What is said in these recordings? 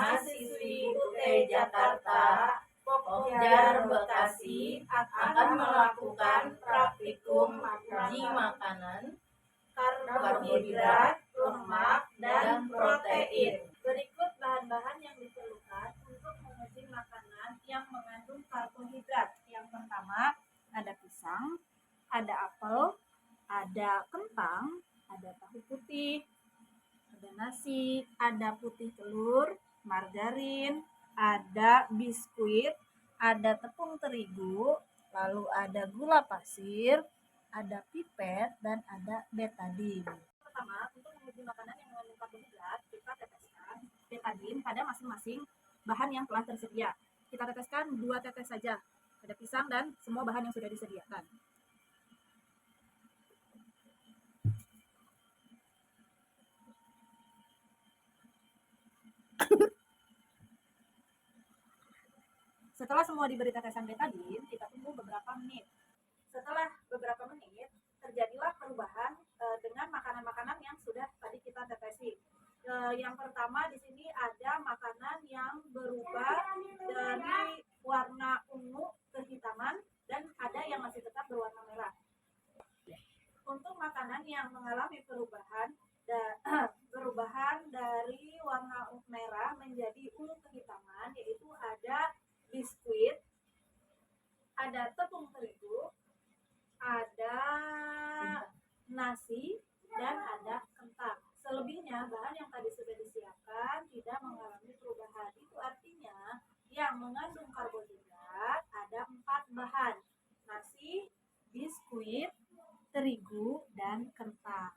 mahasiswi UT Jakarta, Pokjar Bekasi akan melakukan praktikum uji makanan, karbohidrat, lemak, dan protein. Berikut bahan-bahan yang diperlukan untuk menguji makanan yang mengandung karbohidrat. Yang pertama, ada pisang, ada apel, ada kentang, ada tahu putih, ada nasi, ada putih telur, margarin, ada biskuit, ada tepung terigu, lalu ada gula pasir, ada pipet, dan ada betadin. Pertama, untuk menguji makanan yang mengandung karbohidrat, kita teteskan betadin pada masing-masing bahan yang telah tersedia. Kita teteskan 2 tetes saja pada pisang dan semua bahan yang sudah disediakan. Setelah semua diberi tetesan betadin, kita tunggu beberapa menit. Setelah beberapa menit, terjadilah perubahan dengan makanan-makanan yang sudah tadi kita tetesi. Yang pertama di sini ada makanan yang berubah dari warna ungu kehitaman dan ada yang masih tetap berwarna merah. Untuk makanan yang mengalami perubahan dari warna merah menjadi ungu kehitaman, yaitu ada biskuit, ada tepung terigu, ada nasi, dan ada kentang. Selebihnya bahan yang tadi sudah disiapkan tidak mengalami perubahan. Itu artinya yang mengandung karbohidrat ada 4 bahan: nasi, biskuit, terigu, dan kentang.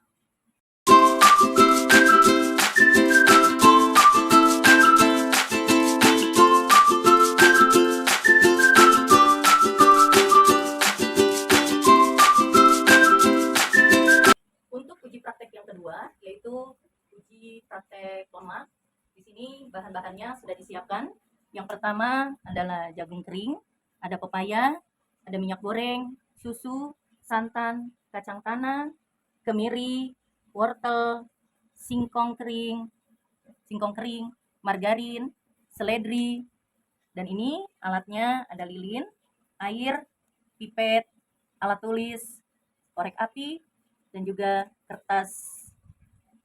Untuk uji praktek yang kedua, yaitu uji praktek lemak. Di sini bahan-bahannya sudah disiapkan. Yang pertama adalah jagung kering, ada pepaya, ada minyak goreng, susu, santan, kacang tanah, kemiri, wortel, singkong kering, margarin, seledri, dan ini alatnya ada lilin, air, pipet, alat tulis, korek api, dan juga kertas.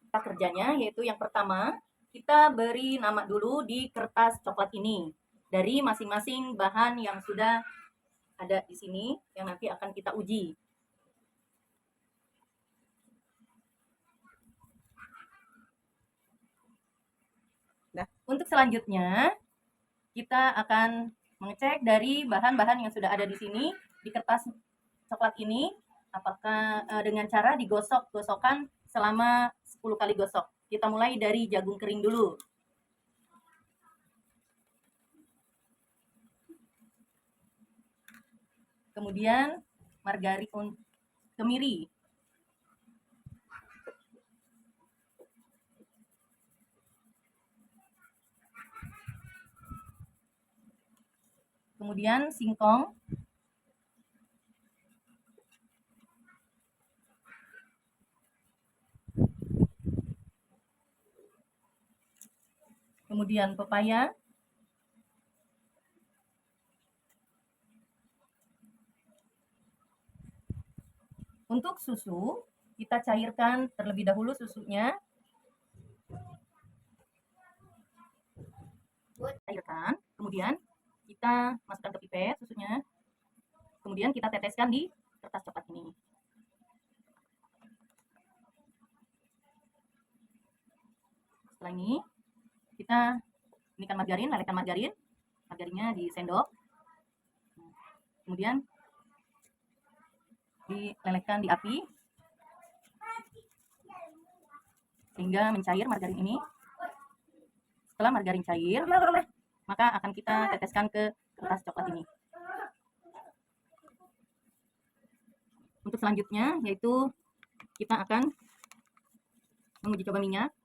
Kerjanya yaitu yang pertama, kita beri nama dulu di kertas coklat ini dari masing-masing bahan yang sudah ada di sini yang nanti akan kita uji. Nah, untuk selanjutnya kita akan mengecek dari bahan-bahan yang sudah ada di sini di kertas coklat ini, apakah dengan cara digosok-gosokkan selama 10 kali gosok. Kita mulai dari jagung kering dulu. Kemudian margarin, kemiri. Kemudian singkong. Kemudian pepaya. Untuk susu, kita cairkan terlebih dahulu susunya. Cairkan, kemudian kita masukkan ke pipet susunya. Kemudian kita teteskan di kertas coklat ini. Setelah ini, kita inikan margarin, lelehkan margarinnya di sendok. Kemudian dilelehkan di api sehingga mencair margarin ini. Setelah margarin cair, maka akan kita teteskan ke kertas coklat ini. Untuk selanjutnya yaitu kita akan menguji coba minyak.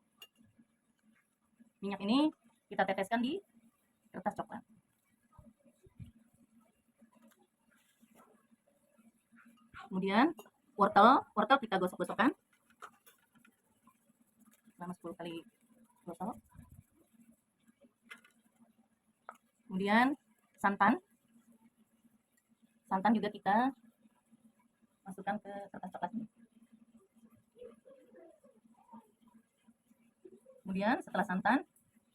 Minyak ini kita teteskan di kertas coklat. Kemudian wortel kita gosok-gosokkan selama 10 kali gosok. Kemudian santan. Santan juga kita masukkan ke kertas coklat ini. Kemudian setelah santan,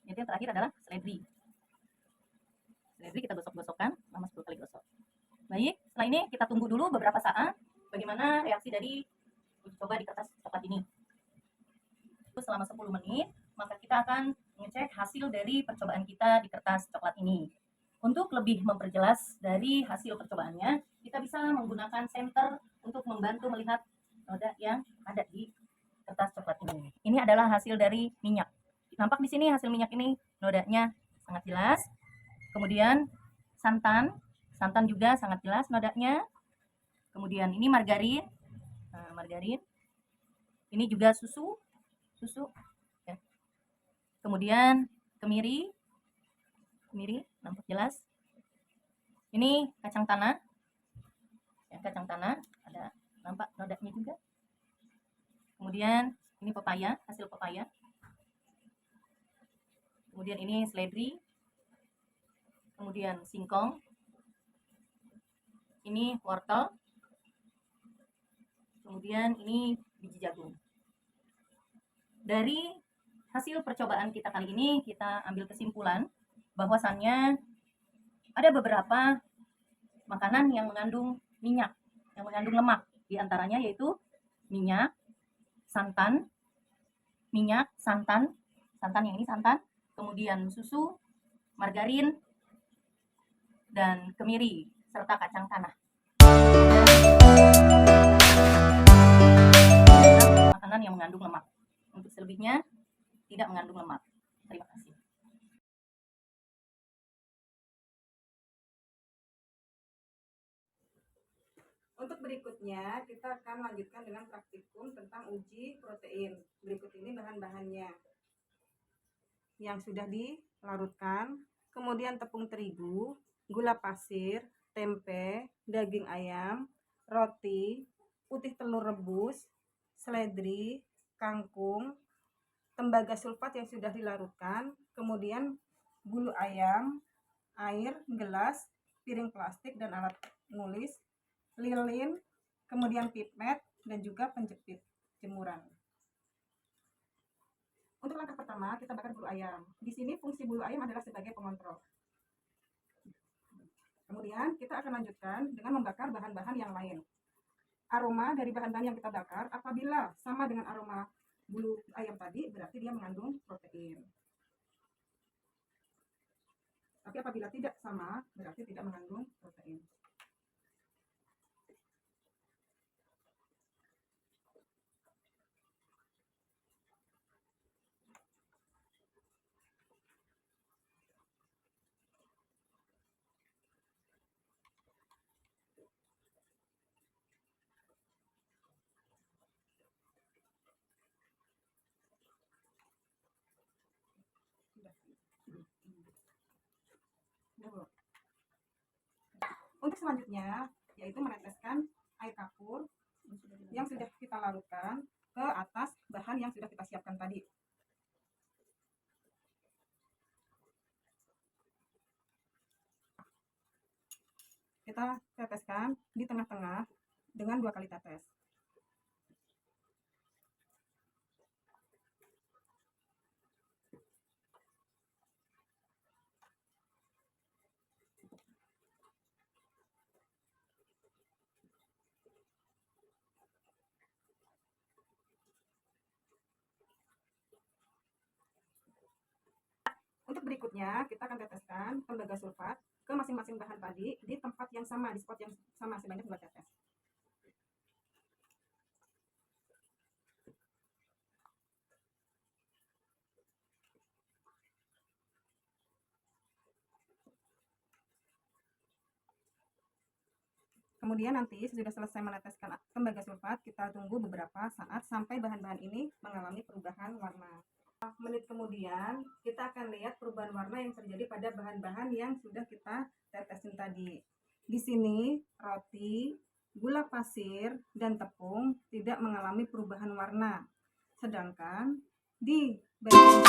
yang terakhir adalah seledri. Seledri kita gosok-gosokkan selama 10 kali gosok. Baik, setelah ini kita tunggu dulu beberapa saat bagaimana reaksi dari uji coba di kertas coklat ini. Selama 10 menit, maka kita akan mengecek hasil dari percobaan kita di kertas coklat ini. Untuk lebih memperjelas dari hasil percobaannya, kita bisa menggunakan senter untuk membantu melihat noda yang ada di kertas coklat ini. Ini adalah hasil dari minyak. Nampak di sini hasil minyak ini nodanya sangat jelas. Kemudian santan juga sangat jelas nodanya. Kemudian ini margarin. Nah, margarin. Ini juga susu. Ya. Kemudian kemiri nampak jelas. Ini kacang tanah. Ya, kacang tanah ada nampak nodanya juga. Kemudian ini pepaya, hasil pepaya. Kemudian ini seledri. Kemudian singkong. Ini wortel. Kemudian ini biji jagung. Dari hasil percobaan kita kali ini, kita ambil kesimpulan bahwasannya ada beberapa makanan yang mengandung minyak, yang mengandung lemak. Di antaranya yaitu minyak, santan yang ini santan, kemudian susu, margarin, dan kemiri, serta kacang tanah. Makanan yang mengandung lemak. Untuk selebihnya, tidak mengandung lemak. Terima kasih. Untuk berikutnya, kita akan lanjutkan dengan praktikum tentang uji protein. Berikut ini bahan-bahannya yang sudah dilarutkan, kemudian tepung terigu, gula pasir, tempe, daging ayam, roti, putih telur rebus, seledri, kangkung, tembaga sulfat yang sudah dilarutkan, kemudian bulu ayam, air, gelas, piring plastik dan alat nulis, lilin, kemudian pipet, dan juga penjepit jemuran. Untuk langkah pertama, kita bakar bulu ayam. Di sini fungsi bulu ayam adalah sebagai pengontrol. Kemudian kita akan lanjutkan dengan membakar bahan-bahan yang lain. Aroma dari bahan-bahan yang kita bakar, apabila sama dengan aroma bulu ayam tadi, berarti dia mengandung protein. Tapi apabila tidak sama, berarti tidak mengandung protein. Untuk selanjutnya, yaitu meneteskan air kapur yang sudah kita larutkan ke atas bahan yang sudah kita siapkan tadi. Kita teteskan di tengah-tengah dengan 2 kali tetes. Untuk berikutnya, kita akan teteskan tembaga sulfat ke masing-masing bahan tadi di tempat yang sama, di spot yang sama sebanyak 2 tetes. Kemudian nanti sudah selesai meneteskan tembaga sulfat, kita tunggu beberapa saat sampai bahan-bahan ini mengalami perubahan warna. Menit kemudian kita akan lihat perubahan warna yang terjadi pada bahan-bahan yang sudah kita tetesin tadi. Di sini roti, gula pasir, dan tepung tidak mengalami perubahan warna. Sedangkan di bagian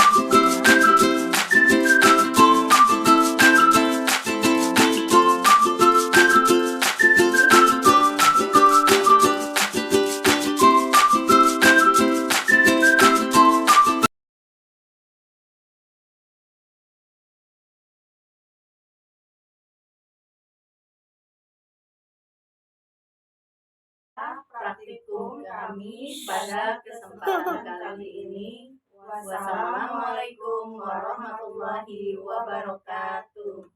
kami pada kesempatan kali ini. Wassalamualaikum warahmatullahi wabarakatuh.